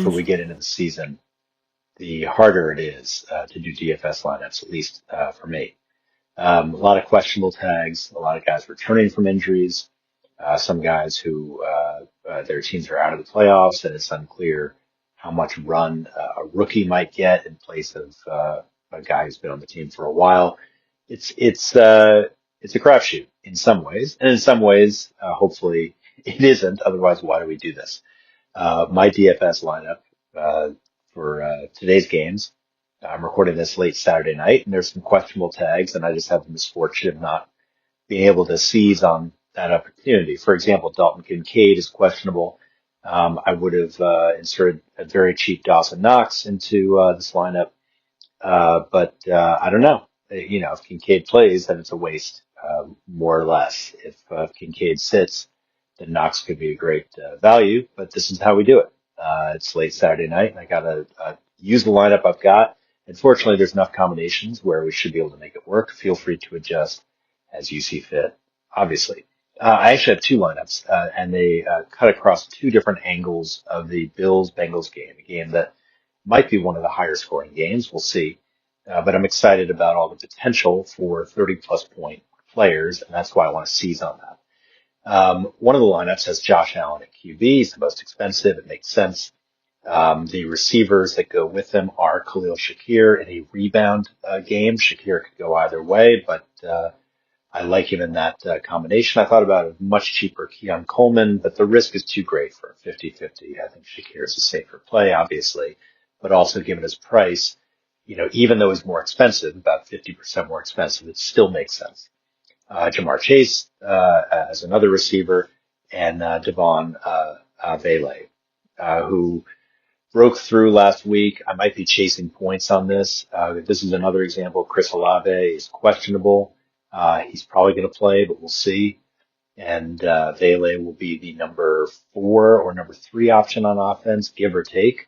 deeper we get into the season, the harder it is to do DFS lineups, at least for me. A lot of questionable tags, a lot of guys returning from injuries, some guys who their teams are out of the playoffs, and it's unclear how much run a rookie might get in place of a guy who's been on the team for a while. It's a crapshoot in some ways, and in some ways, hopefully it isn't. Otherwise, why do we do this? My DFS lineup for today's games. I'm recording this late Saturday night, and there's some questionable tags, and I just have the misfortune of not being able to seize on that opportunity. For example, Dalton Kincaid is questionable. I would have inserted a very cheap Dawson Knox into this lineup, but I don't know. If Kincaid plays, then it's a waste, more or less. If Kincaid sits, then Knox could be a great value, but this is how we do it. It's late Saturday night, and I got to use the lineup I've got. Unfortunately, there's enough combinations where we should be able to make it work. Feel free to adjust as you see fit, obviously. I actually have two lineups, and they cut across two different angles of the Bills-Bengals game, a game that might be one of the higher scoring games. We'll see. But I'm excited about all the potential for 30-plus point players, and that's why I want to seize on that. One of the lineups has Josh Allen at QB. He's the most expensive. It makes sense. The receivers that go with him are Khalil, Shakir in a rebound game. Shakir could go either way, but I like him in that combination. I thought about a much cheaper Keon Coleman, but the risk is too great for a 50-50. I think Shakir is a safer play, obviously, but also given his price, even though he's more expensive, about 50% more expensive, it still makes sense. Jamar Chase as another receiver, and Devaughn Vele, who broke through last week. I might be chasing points on this. This is another example. Chris Olave is questionable. He's probably going to play, but we'll see. And Vele will be the number 4 or number 3 option on offense, give or take.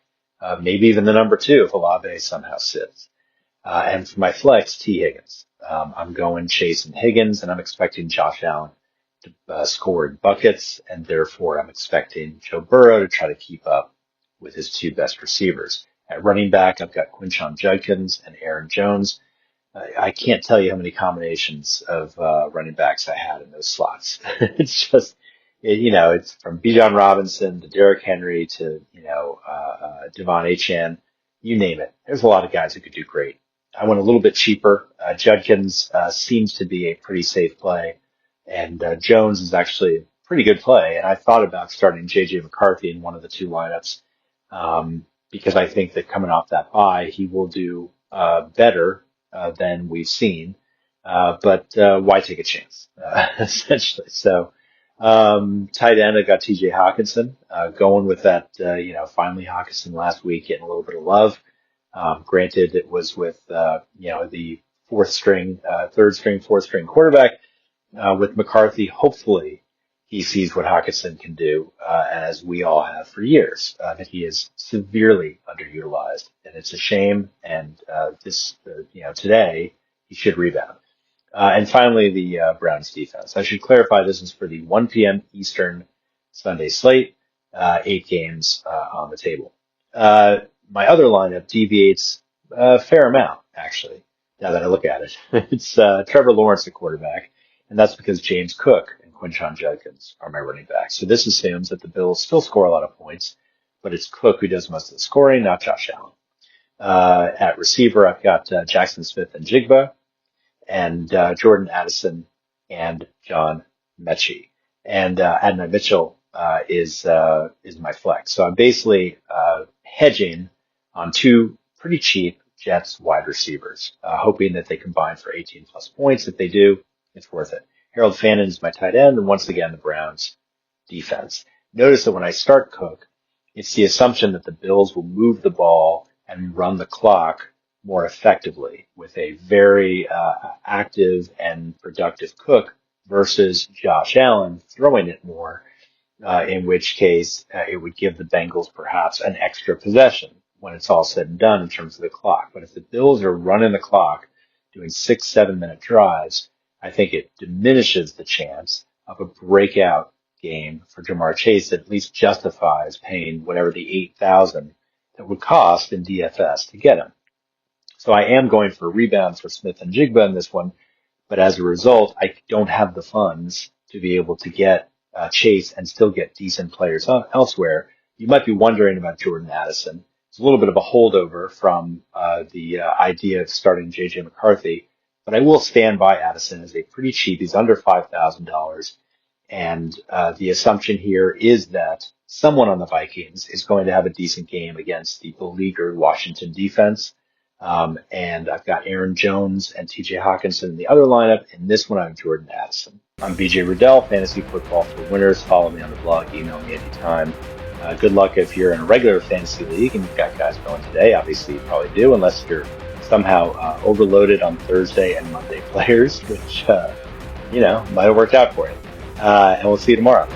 Maybe even the number 2 if Olave somehow sits. And for my flex, T. Higgins. I'm going Chase and Higgins, and I'm expecting Josh Allen to score in buckets, and therefore I'm expecting Joe Burrow to try to keep up with his 2 best receivers. At running back, I've got Quinshon Judkins and Aaron Jones. I can't tell you how many combinations of running backs I had in those slots. It's just, it's from Bijan Robinson to Derrick Henry to, Devon Achane, you name it. There's a lot of guys who could do great. I went a little bit cheaper. Judkins seems to be a pretty safe play, and Jones is actually a pretty good play. And I thought about starting J.J. McCarthy in one of the 2 lineups because I think that coming off that bye, he will do better than we've seen. But why take a chance, essentially? So tight end, I got T.J. Hawkinson going with that. Finally Hawkinson last week getting a little bit of love. Granted, it was with, the third string, fourth string quarterback, with McCarthy. Hopefully he sees what Hawkinson can do, as we all have for years, that he is severely underutilized, and it's a shame. And, today he should rebound. And finally, the Browns defense. I should clarify this is for the 1 p.m. Eastern Sunday slate, 8 games, on the table. My other lineup deviates a fair amount, actually, now that I look at it. It's Trevor Lawrence at quarterback, and that's because James Cook and Quinshon Judkins are my running backs. So this assumes that the Bills still score a lot of points, but it's Cook who does most of the scoring, not Josh Allen. At receiver, I've got Jackson Smith and Jigba, and Jordan Addison and John Mechie. And Adonai Mitchell is my flex. So I'm basically hedging on 2 pretty cheap Jets wide receivers, hoping that they combine for 18-plus points. If they do, it's worth it. Harold Fannin is my tight end, and once again, the Browns defense. Notice that when I start Cook, it's the assumption that the Bills will move the ball and run the clock more effectively with a very active and productive Cook versus Josh Allen throwing it more, in which case it would give the Bengals perhaps an extra possession when it's all said and done in terms of the clock. But if the Bills are running the clock, doing 6-7 minute drives, I think it diminishes the chance of a breakout game for Jamar Chase that at least justifies paying whatever the $8,000 that would cost in DFS to get him. So I am going for a rebound for Smith and Jigba in this one, but as a result, I don't have the funds to be able to get Chase and still get decent players elsewhere. You might be wondering about Jordan Addison. It's a little bit of a holdover from the idea of starting JJ McCarthy, but I will stand by Addison as a pretty cheap. He's under $5,000. And the assumption here is that someone on the Vikings is going to have a decent game against the beleaguered Washington defense. And I've got Aaron Jones and TJ Hawkinson in the other lineup. In this one, I'm Jordan Addison. I'm BJ Riddell, Fantasy Football for Winners. Follow me on the blog, email me anytime. Good luck if you're in a regular fantasy league and you've got guys going today. Obviously, you probably do, unless you're somehow overloaded on Thursday and Monday players, which, might have worked out for you. And we'll see you tomorrow.